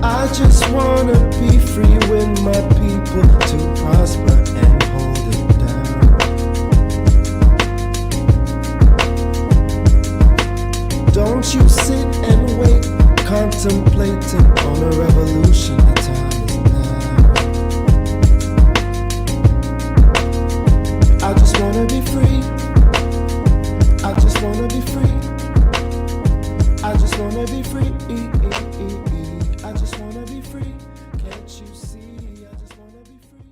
I just wanna be free with my people to prosper and hold it down. Don't you sit and wait, contemplating on a revolution. The time is now. I just wanna be free. I just wanna be free. I just wanna be free. I just wanna be free. Can't you see? I just wanna be free.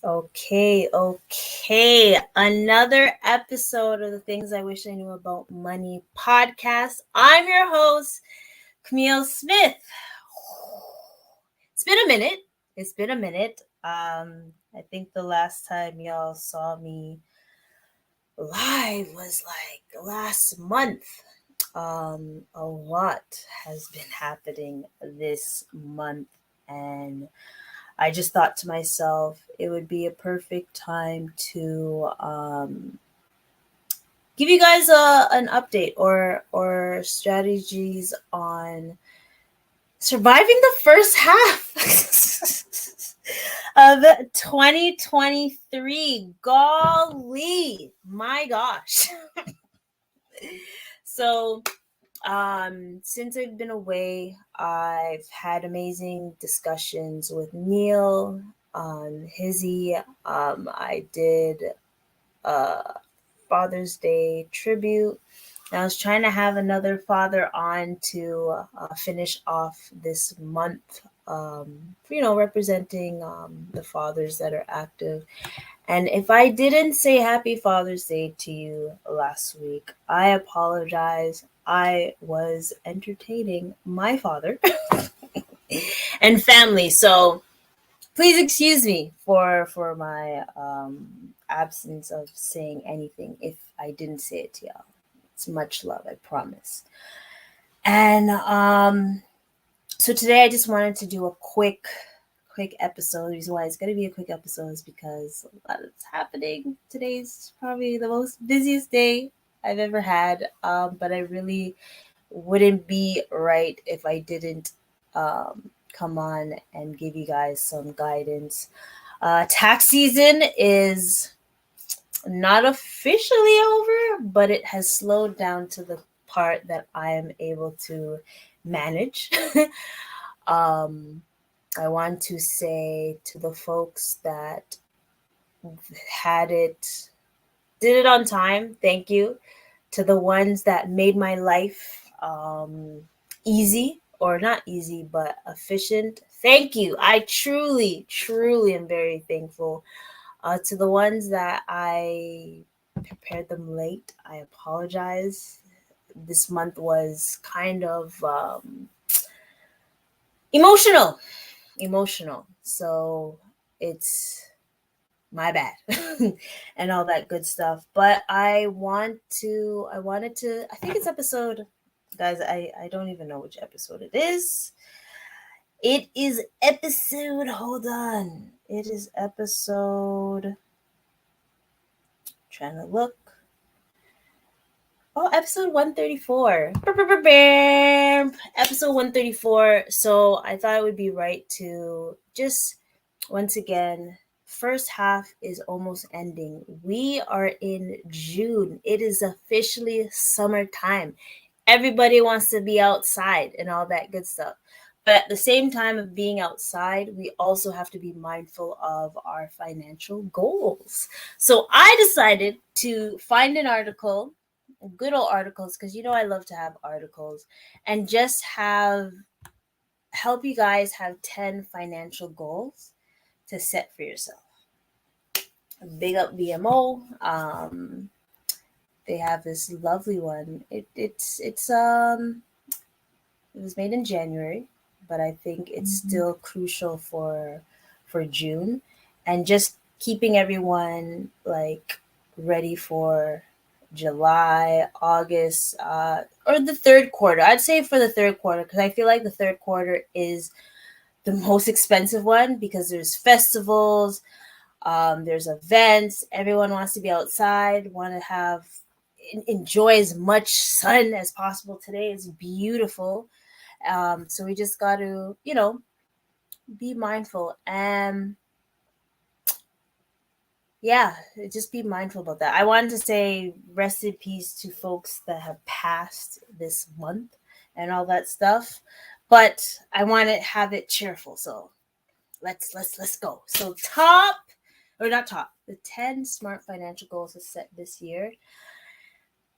Okay. Another episode of the Things I Wish I Knew About Money podcast. I'm your host, Kamille Smith. It's been a minute. I think the last time y'all saw me live was like last month. A lot has been happening this month, and I just thought to myself it would be a perfect time to give you guys an update or strategies on surviving the first half of 2023. Golly, my gosh. So since I've been away, I've had amazing discussions with Neil, Hizzy. I did a Father's Day tribute. I was trying to have another father on to finish off this month, representing the fathers that are active. And if I didn't say Happy Father's Day to you last week, I apologize. I was entertaining my father and family. So please excuse me for my absence of saying anything if I didn't say it to y'all. It's much love, I promise. And so today I just wanted to do a quick episode. The reason why it's going to be a quick episode is because a lot is happening. Today's probably the most busiest day I've ever had, but I really wouldn't be right if I didn't come on and give you guys some guidance. Tax season is not officially over, but it has slowed down to the part that I am able to manage. I want to say to the folks that did it on time, thank you. To the ones that made my life easy, or not easy, but efficient, thank you. I truly am very thankful. To the ones that I prepared them late, I apologize. This month was kind of emotional. So it's my bad and all that good stuff. But I think it's episode, guys, I don't even know which episode it is. It is episode, hold on. It is episode, trying to look. Oh, episode 134. Episode 134. So I thought it would be right to just, once again, first half is almost ending. We are in June. It is officially summertime. Everybody wants to be outside and all that good stuff. But at the same time of being outside, we also have to be mindful of our financial goals. So I decided to find an article, good old articles, because I love to have articles, and just help you guys have 10 financial goals to set for yourself. Big up BMO. They have this lovely one. It was made in January, but I think it's still crucial for June, and just keeping everyone like ready for July, August, or the third quarter. I'd say for the third quarter, because I feel like the third quarter is the most expensive one, because there's festivals, there's events, everyone wants to be outside, want to have enjoy as much sun as possible today. It's beautiful. So we just got to, be mindful. And yeah, just be mindful about that. I wanted to say rest in peace to folks that have passed this month and all that stuff, but I want to have it cheerful. So let's go. So the 10 smart financial goals to set this year.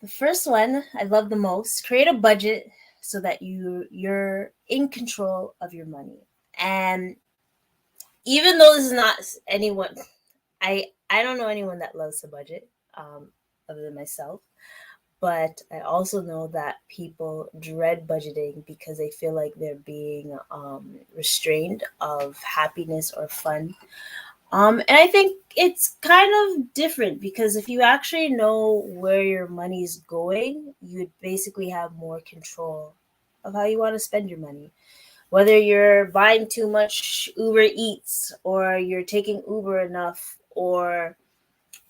The first one I love the most: create a budget so that you're in control of your money. And even though this is not anyone, I don't know anyone that loves to budget, other than myself. But I also know that people dread budgeting because they feel like they're being restrained of happiness or fun. And I think it's kind of different because if you actually know where your money's going, you'd basically have more control of how you want to spend your money. Whether you're buying too much Uber Eats or you're taking Uber enough, or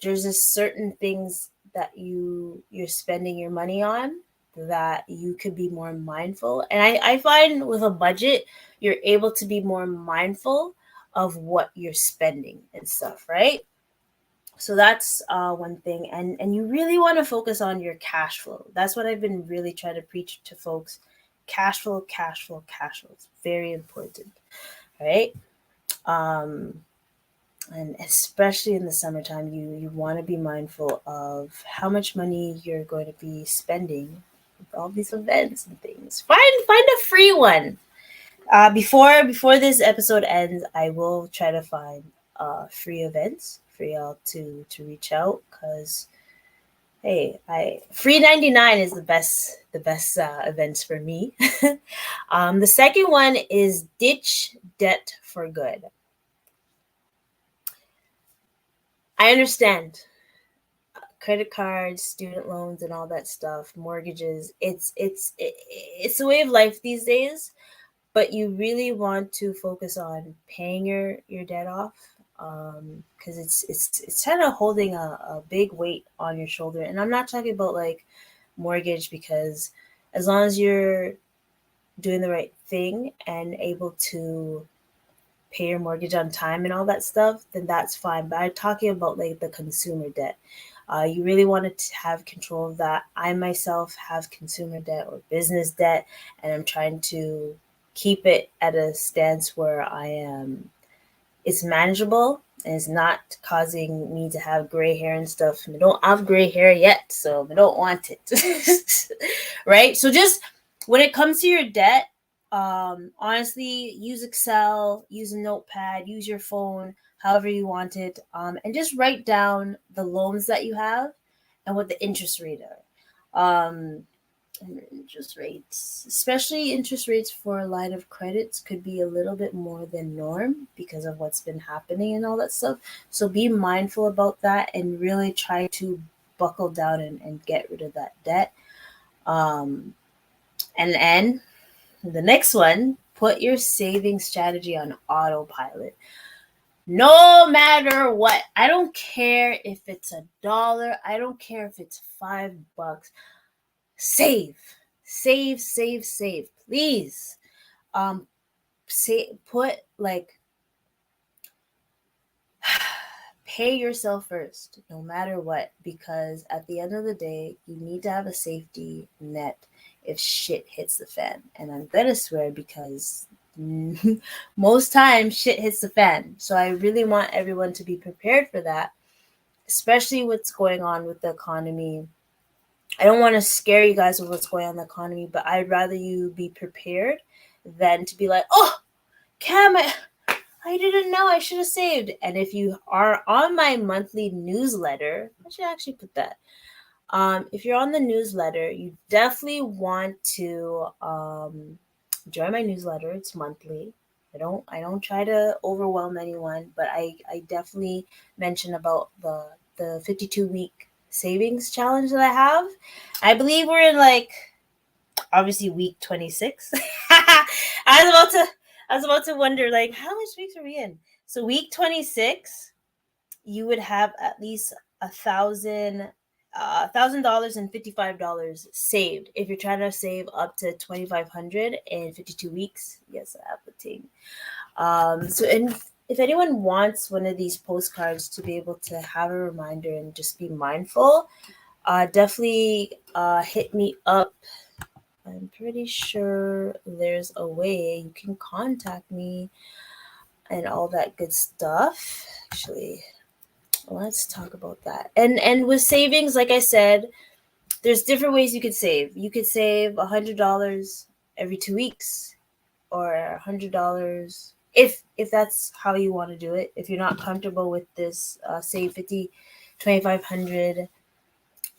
there's just certain things that you're spending your money on that you could be more mindful. And I find with a budget, you're able to be more mindful of what you're spending and stuff, right? So that's one thing. And you really want to focus on your cash flow. That's what I've been really trying to preach to folks. Cash flow, cash flow, cash flow. It's very important, right? Um, and especially in the summertime, you want to be mindful of how much money you're going to be spending with all these events and things. Find a free one. Before this episode ends, I will try to find free events for y'all to reach out, because hey, I free 99 is the best events for me. The second one is ditch debt for good. I understand credit cards, student loans, and all that stuff, mortgages. It's a way of life these days, but you really want to focus on paying your debt off, because it's kind of holding a big weight on your shoulder. And I'm not talking about like mortgage, because as long as you're doing the right thing and able to pay your mortgage on time and all that stuff, then that's fine. But I'm talking about like the consumer debt. You really want to have control of that. I myself have consumer debt or business debt, and I'm trying to keep it at a stance where it's manageable and it's not causing me to have gray hair and stuff. I don't have gray hair yet, so I don't want it. Right? So just when it comes to your debt, honestly, use Excel, use a notepad, use your phone, however you want it, and just write down the loans that you have and what the interest rate are. And interest rates, especially interest rates for a line of credits, could be a little bit more than norm because of what's been happening and all that stuff. So be mindful about that and really try to buckle down and get rid of that debt. Um, and the next one, put your saving strategy on autopilot. No matter what, I don't care if it's $1, I don't care if it's $5. Save, save, please. Put like pay yourself first, no matter what, because at the end of the day, you need to have a safety net if shit hits the fan. And I'm gonna swear because most times shit hits the fan. So I really want everyone to be prepared for that, especially what's going on with the economy. I don't want to scare you guys with what's going on in the economy, but I'd rather you be prepared than to be like, oh, Cam, I didn't know, I should have saved. And if you are on my monthly newsletter, I should actually put that. If you're on the newsletter, you definitely want to join my newsletter. It's monthly. I don't try to overwhelm anyone, but I definitely mention about the 52-week savings challenge that I have. I believe we're in like obviously week 26. I was about to wonder like how much weeks are we in? So week 26, you would have at least 1,000 $1,000 and $55 saved. If you're trying to save up to 2,500 in 52 weeks, yes, I have the thing. So, and if anyone wants one of these postcards to be able to have a reminder and just be mindful, definitely hit me up. I'm pretty sure there's a way you can contact me and all that good stuff. Actually, let's talk about that. And with savings, like I said, there's different ways you could save. You could save $100 every 2 weeks, or $100 if that's how you want to do it. If you're not comfortable with this, save 2,500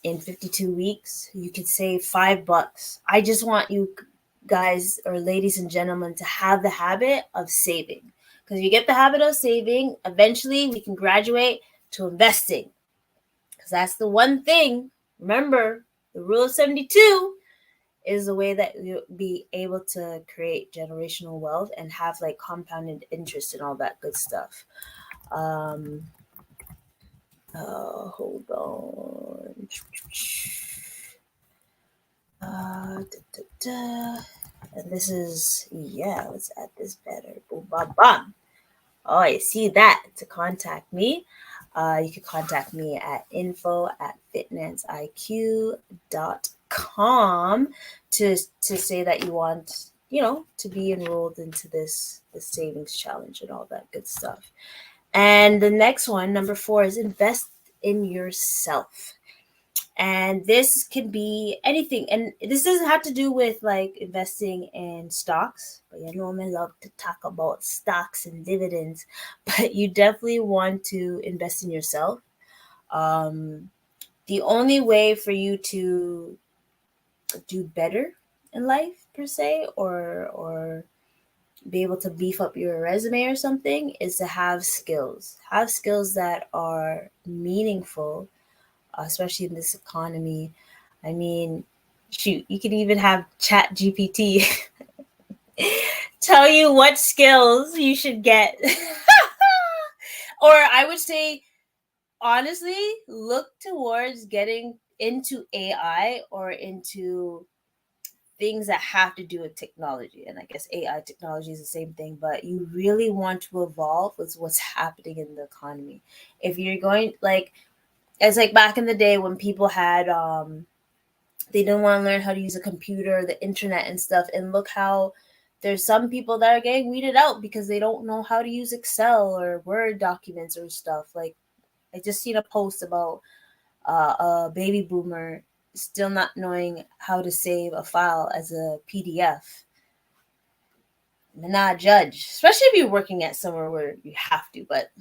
in 52 weeks, you could save $5. I just want you guys, or ladies and gentlemen, to have the habit of saving, because you get the habit of saving, eventually we can graduate to investing, because that's the one thing. Remember, the rule of 72 is the way that you'll be able to create generational wealth and have like compounded interest and all that good stuff. Hold on. Da, da, da. And this is, yeah, let's add this better. Boom, bam, bam. Oh, I see that. To contact me, you can contact me at info@fitnessiq.com to say that you want, to be enrolled into this savings challenge and all that good stuff. And the next one, number 4, is invest in yourself. And this can be anything. And this doesn't have to do with like investing in stocks, but I love to talk about stocks and dividends. But you definitely want to invest in yourself. The only way for you to do better in life, per se, or be able to beef up your resume or something, is to have skills. Have skills that are meaningful, especially in this economy. I mean, shoot, you could even have Chat GPT tell you what skills you should get. Or I would say, honestly, look towards getting into AI or into things that have to do with technology. And I guess AI technology is the same thing, but you really want to evolve with what's happening in the economy. If you're going, like, it's like back in the day when people had they didn't want to learn how to use a computer, the internet and stuff, and look how there's some people that are getting weeded out because they don't know how to use Excel or Word documents or stuff. Like, I just seen a post about a baby boomer still not knowing how to save a file as a PDF. I'm not judge, especially if you're working at somewhere where you have to, but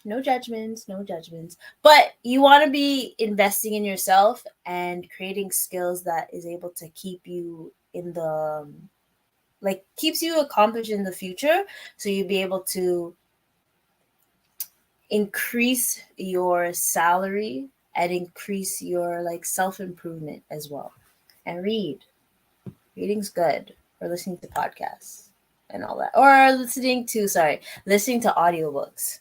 no judgments, no judgments. But you want to be investing in yourself and creating skills that is able to keep you in the, like, keeps you accomplished in the future. So you'll be able to increase your salary and increase your like self-improvement as well. And reading's good, or listening to podcasts and all that, or listening to audiobooks.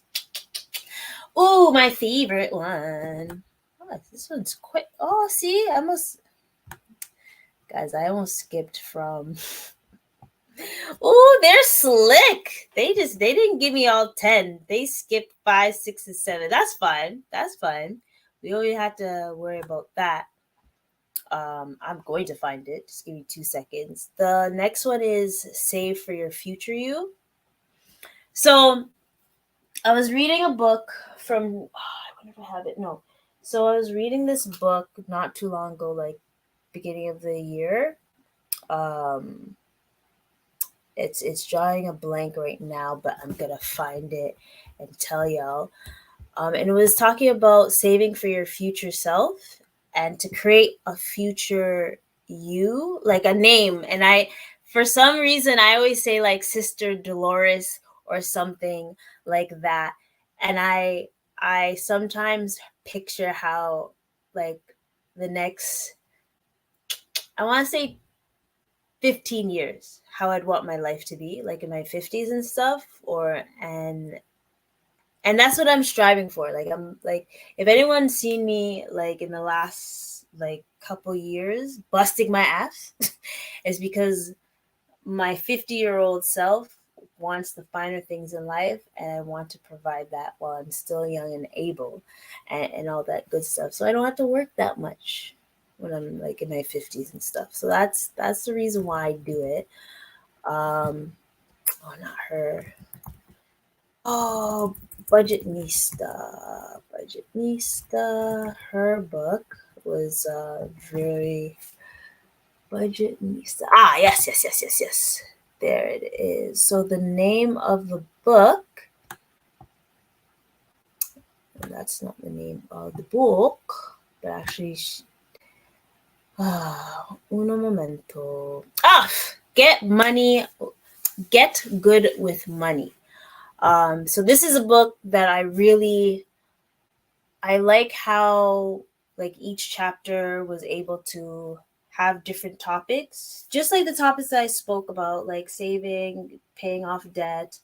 Oh, my favorite one. Oh, this one's quick. Oh, see, I almost skipped from. Oh, they're slick. They didn't give me all 10. They skipped 5, 6, and 7. That's fine. That's fine. We don't even have to worry about that. I'm going to find it. Just give me 2 seconds. The next one is Save for Your Future You. So I was reading a book from, I wonder if I have it. No. So I was reading this book not too long ago, like beginning of the year. It's drawing a blank right now, but I'm gonna find it and tell y'all. And it was talking about saving for your future self and to create a future you, like a name. And for some reason, I always say like Sister Dolores or something like that. And I sometimes picture how, like, the next, I want to say 15 years, how I'd want my life to be, like in my 50s and stuff, and And that's what I'm striving for. Like, I'm like, if anyone's seen me like in the last like couple years busting my ass, it's because my 50-year-old self wants the finer things in life, and I want to provide that while I'm still young and able, and all that good stuff, so I don't have to work that much when I'm like in my 50s and stuff. So that's the reason why I do it. Oh, not her. Oh, Budget Nista. Her book was very Budget Nista. Ah, yes, yes, yes, yes, yes. There it is. So the name of the book, and that's not the name of the book, but actually, uno momento. Ah, Get Good with Money. So this is a book that I like how like each chapter was able to have different topics, just like the topics that I spoke about, like saving, paying off debt,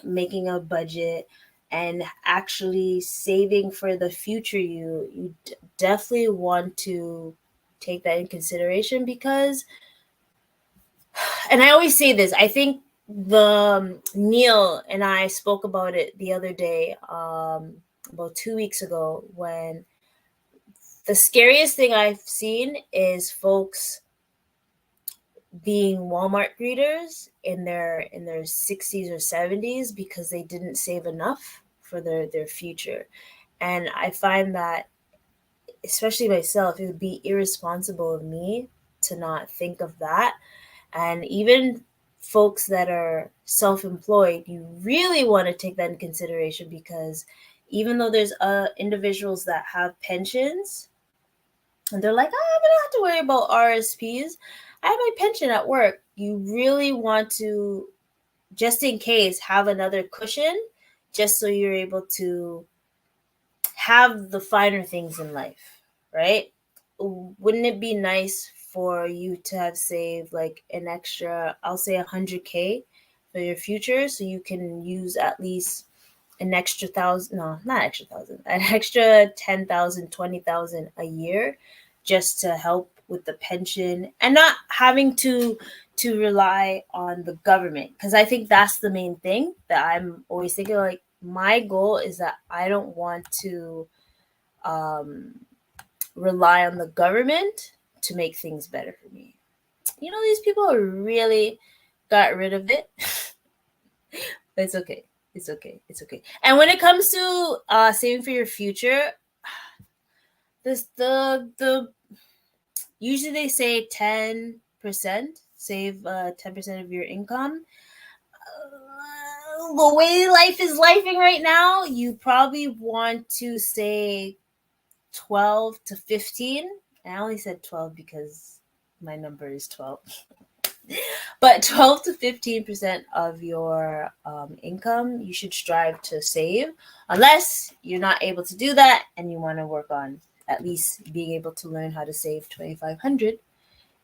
making a budget, and actually saving for the future. You definitely want to take that in consideration because, and I always say this, I think the Neil and I spoke about it the other day, about 2 weeks ago, when the scariest thing I've seen is folks being Walmart greeters in their 60s or 70s because they didn't save enough for their future. And I find that, especially myself, it would be irresponsible of me to not think of that. And even folks that are self-employed, you really want to take that in consideration because even though there's individuals that have pensions and they're like, oh, I don't have to worry about RSPs. I have my pension at work. You really want to, just in case, have another cushion just so you're able to have the finer things in life, right? Wouldn't it be nice for you to have saved like an extra, I'll say 100K for your future so you can use at least an extra thousand, no, not extra thousand, an extra 10,000, 20,000 a year just to help with the pension and not having to rely on the government, because I think that's the main thing that I'm always thinking. Like, my goal is that I don't want to um, rely on the government to make things better for me. These people really got rid of it. But it's okay. It's okay. It's okay. And when it comes to saving for your future, this the usually they say 10%, save 10% of your income. The way life is lifing right now, you probably want to say 12 to 15. And I only said 12 because my number is 12. But 12 to 15% of your income, you should strive to save, unless you're not able to do that and you want to work on at least being able to learn how to save 2,500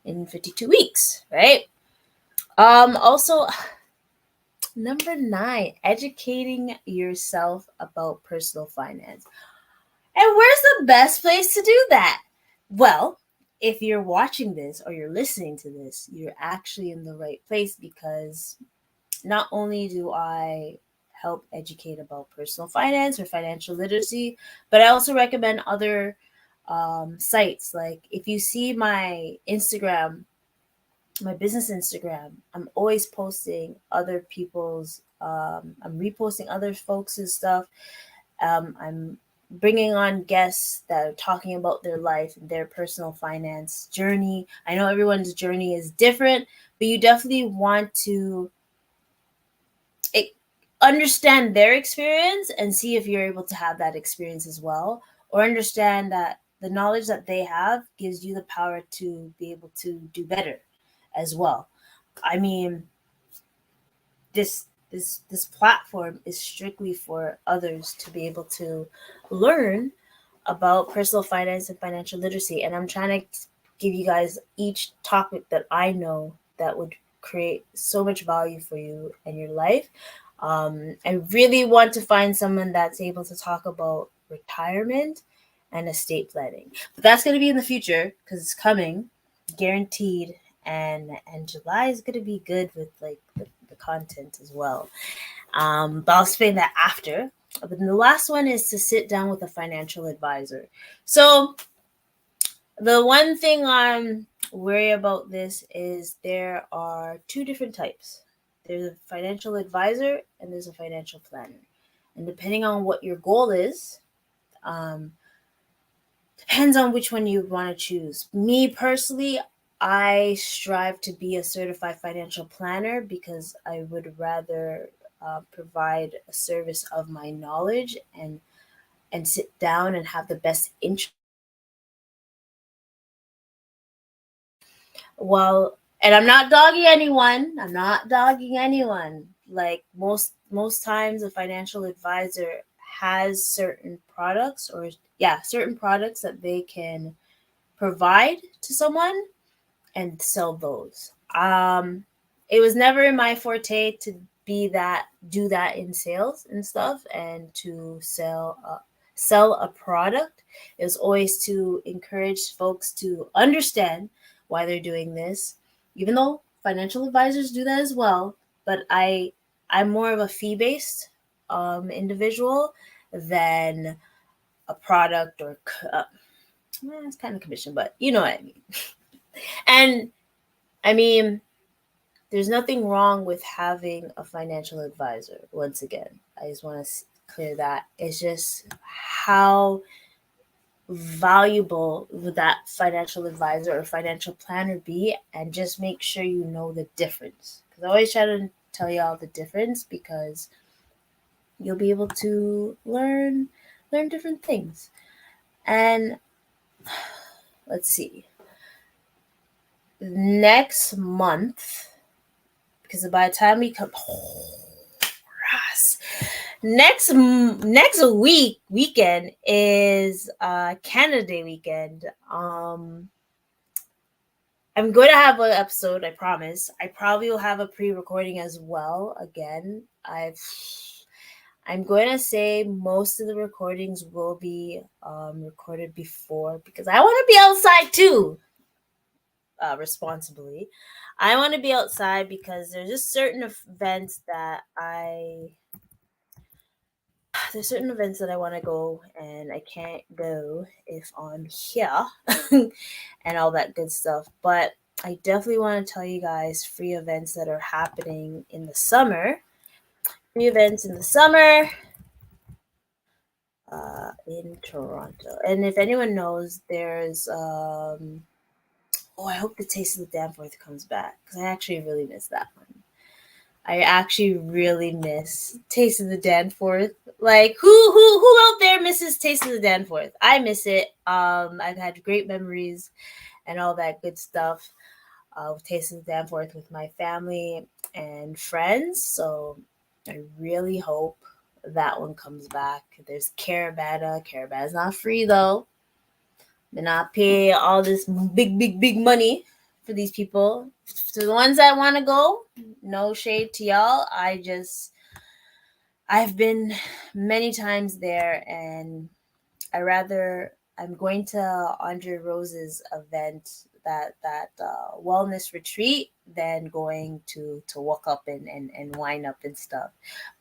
in 52 weeks, right? Also, number 9, educating yourself about personal finance. And where's the best place to do that? Well, if you're watching this or you're listening to this, you're actually in the right place, because not only do I help educate about personal finance or financial literacy, but I also recommend other sites. Like, if you see my Instagram, my business Instagram, I'm always posting other people's, I'm reposting other folks' stuff. I'm bringing on guests that are talking about their life and their personal finance journey. I know everyone's journey is different, but you definitely want to understand their experience and see if you're able to have that experience as well, or understand that the knowledge that they have gives you the power to be able to do better as well. I mean, this platform is strictly for others to be able to learn about personal finance and financial literacy, and I'm trying to give you guys each topic that I know that would create so much value for you and your life. I really want to find someone that's able to talk about retirement and estate planning. But that's going to be in the future because it's coming, guaranteed. And July is going to be good with like the content as well. But I'll explain that after. But then the last one is to sit down with a financial advisor. So the one thing I'm worried about this is there are two different types. There's a financial advisor and there's a financial planner. And depending on what your goal is, um, depends on which one you want to choose. Me personally, I strive to be a certified financial planner because I would rather provide a service of my knowledge and sit down and have the best interest. Well, and I'm not dogging anyone. I'm not dogging anyone. Like most times a financial advisor has certain products or certain products that they can provide to someone and sell those. It was never in my forte to do that in sales and stuff and to sell a product. It was always to encourage folks to understand why they're doing this, even though financial advisors do that as well. But I'm more of a fee based individual than a product or it's kind of commission, but you know what I mean. And I mean, there's nothing wrong with having a financial advisor. Once again, I just want to clear that. It's just how valuable would that financial advisor or financial planner be, and just make sure you know the difference. Because I always try to tell y'all the difference because you'll be able to learn different things. And let's see. Next month, because by the time we come, next weekend is Canada Day weekend. I'm going to have an episode, I promise. I probably will have a pre-recording as well. Again, I'm going to say most of the recordings will be recorded before because I want to be outside too. Responsibly, I want to be outside because there's just certain events that there's certain events that I want to go and I can't go if I'm here and all that good stuff. But I definitely want to tell you guys free events that are happening in the summer. Free events in the summer in Toronto. And if anyone knows, there's I hope the Taste of the Danforth comes back because I actually really miss that one. I actually really miss Taste of the Danforth. Like who out there misses Taste of the Danforth? I miss it. I've had great memories and all that good stuff with Taste of the Danforth with my family and friends. So I really hope that one comes back. There's Caravana. Caravana's not free though. They're not pay all this big money for these people. To the ones that want to go, no shade to y'all. I've been many times there, and I'm going to Andre Rose's event, that wellness retreat, than going to walk up and wind up and stuff.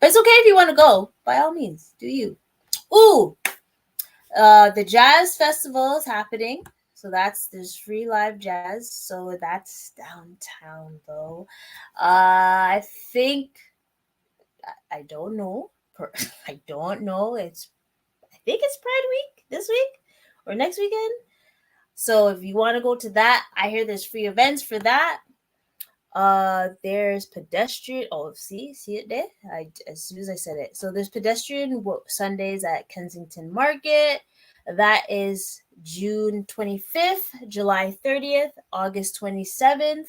But it's okay if you want to go. By all means, do you. Ooh, the jazz festival is happening. So there's free live jazz. So that's downtown though. I think I don't know. I don't know. I think it's Pride Week this week or next weekend. So if you want to go to that, I hear there's free events for that. There's pedestrian. Oh, see it there. As soon as I said it. So there's pedestrian Sundays at Kensington Market. That is June 25th, July 30th, August 27th.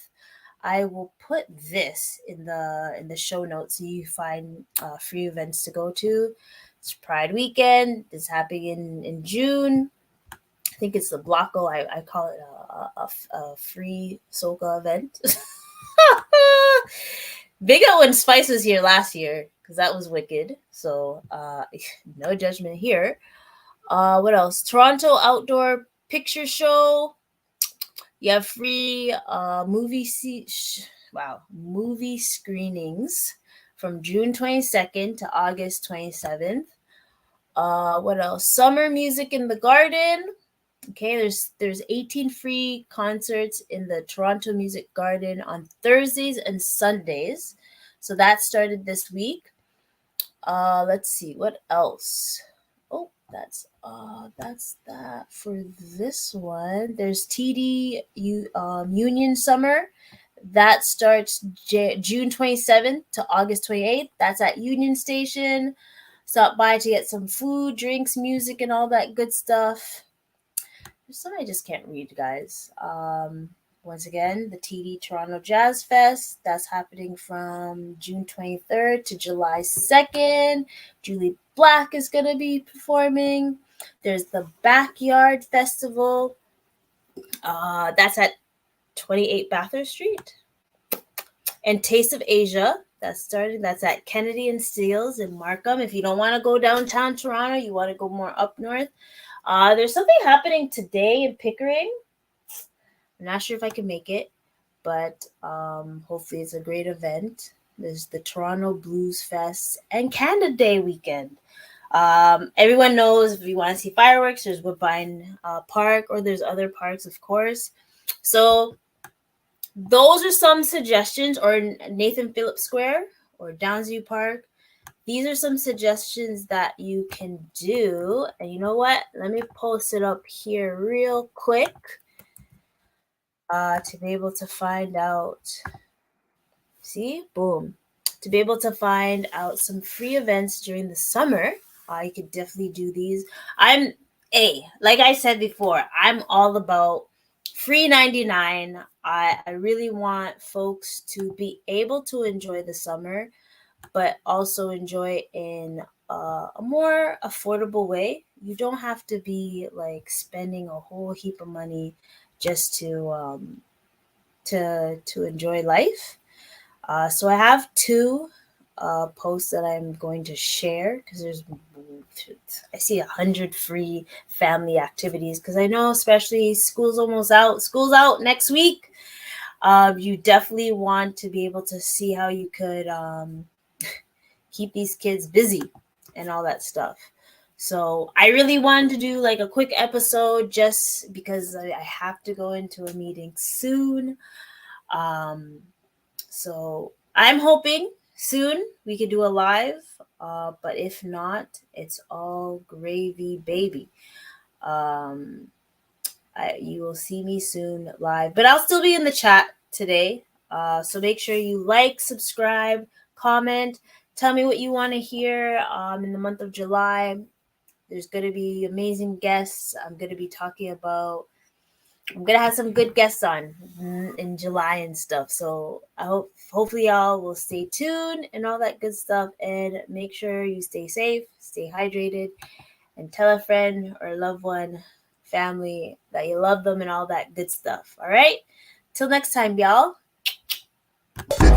I will put this in the show notes so you find free events to go to. It's Pride Weekend. It's happening in June. I think it's the Blocko. I call it a free soca event. Big O and Spice was here last year because that was wicked. So no judgment here. What else? Toronto Outdoor Picture Show. You have free movie screenings from June 22nd to August 27th. What else? Summer Music in the Garden. Okay, there's 18 free concerts in the Toronto Music Garden on Thursdays and Sundays. So that started this week. Let's see what else. Oh, that's that for this one. There's TD Union Summer. That starts June 27th to August 28th. That's at Union Station. Stop by to get some food, drinks, music, and all that good stuff. There's some I just can't read, guys. Once again, the TD Toronto Jazz Fest. That's happening from June 23rd to July 2nd. Julie Black is going to be performing. There's the Backyard Festival. That's at 28 Bathurst Street. And Taste of Asia. That's at Kennedy and Steeles in Markham. If you don't want to go downtown Toronto, you want to go more up north. There's something happening today in Pickering. I'm not sure if I can make it, but hopefully it's a great event. There's the Toronto Blues Fest and Canada Day weekend. Everyone knows if you want to see fireworks, there's Woodbine Park, or there's other parks, of course. So those are some suggestions, or Nathan Phillips Square or Downsview Park. These are some suggestions that you can do. And you know what? Let me post it up here real quick to be able to find out. See? Boom. To be able to find out some free events during the summer. You could definitely do these. Like I said before, I'm all about free 99. I really want folks to be able to enjoy the summer, but also enjoy in a more affordable way. You don't have to be like spending a whole heap of money just to enjoy life. So I have two posts that I'm going to share, because I see 100 free family activities, because I know especially school's out next week. You definitely want to be able to see how you could keep these kids busy and all that stuff. So I really wanted to do like a quick episode just because I have to go into a meeting soon. So I'm hoping soon we could do a live, but if not, it's all gravy, baby. You will see me soon live, but I'll still be in the chat today. So make sure you like, subscribe, comment, tell me what you want to hear. In the month of July, there's going to be amazing guests. I'm going to have some good guests on in July and stuff. So hopefully y'all will stay tuned and all that good stuff, and make sure you stay safe, stay hydrated, and tell a friend or loved one, family, that you love them and all that good stuff. All right. Till next time, y'all.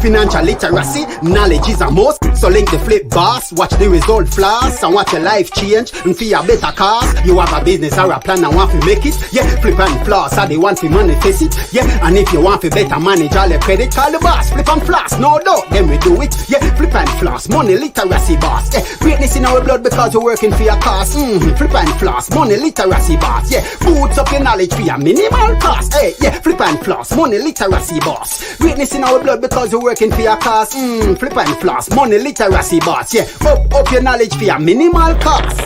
Financial literacy, knowledge is a must. So link the flip boss, watch the result flash, and watch your life change. And for your better cause, you have a business or a plan and want to make it. Yeah, flip and floss, so they want to manifest it. Yeah, and if you want to better manage all your credit, call the boss. Flip and floss, no doubt, then we do it. Yeah, flip and floss, money literacy boss. Yeah, greatness in our blood because we're working for your cause. Flip and floss, money literacy boss. Yeah, boots up your knowledge for your minimal cost. Hey, yeah, flip and floss, money literacy boss. Greatness in our blood because we're working for your cause. Flip and floss, money literacy boss. Yeah, up your knowledge for your minimal cost.